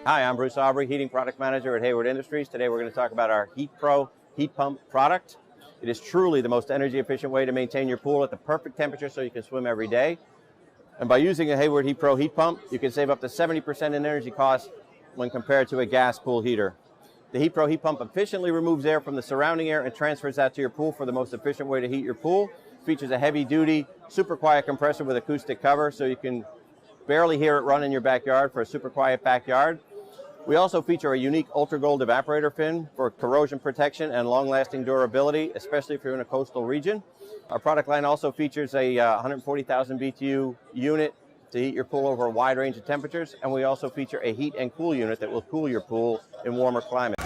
Hi, I'm Bruce Aubrey, Heating Product Manager at Hayward Industries. Today we're going to talk about our HeatPro Heat Pump product. It is truly the most energy efficient way to maintain your pool at the perfect temperature so you can swim every day. And by using a Hayward HeatPro Heat Pump, you can save up to 70% in energy costs when compared to a gas pool heater. The HeatPro Heat Pump efficiently removes air from the surrounding air and transfers that to your pool for the most efficient way to heat your pool. It features a heavy-duty, super quiet compressor with acoustic cover so you can barely hear it run in your backyard for a super quiet backyard. We also feature a unique Ultra Gold evaporator fin for corrosion protection and long-lasting durability, especially if you're in a coastal region. Our product line also features a 140,000 BTU unit to heat your pool over a wide range of temperatures, and we also feature a heat and cool unit that will cool your pool in warmer climates.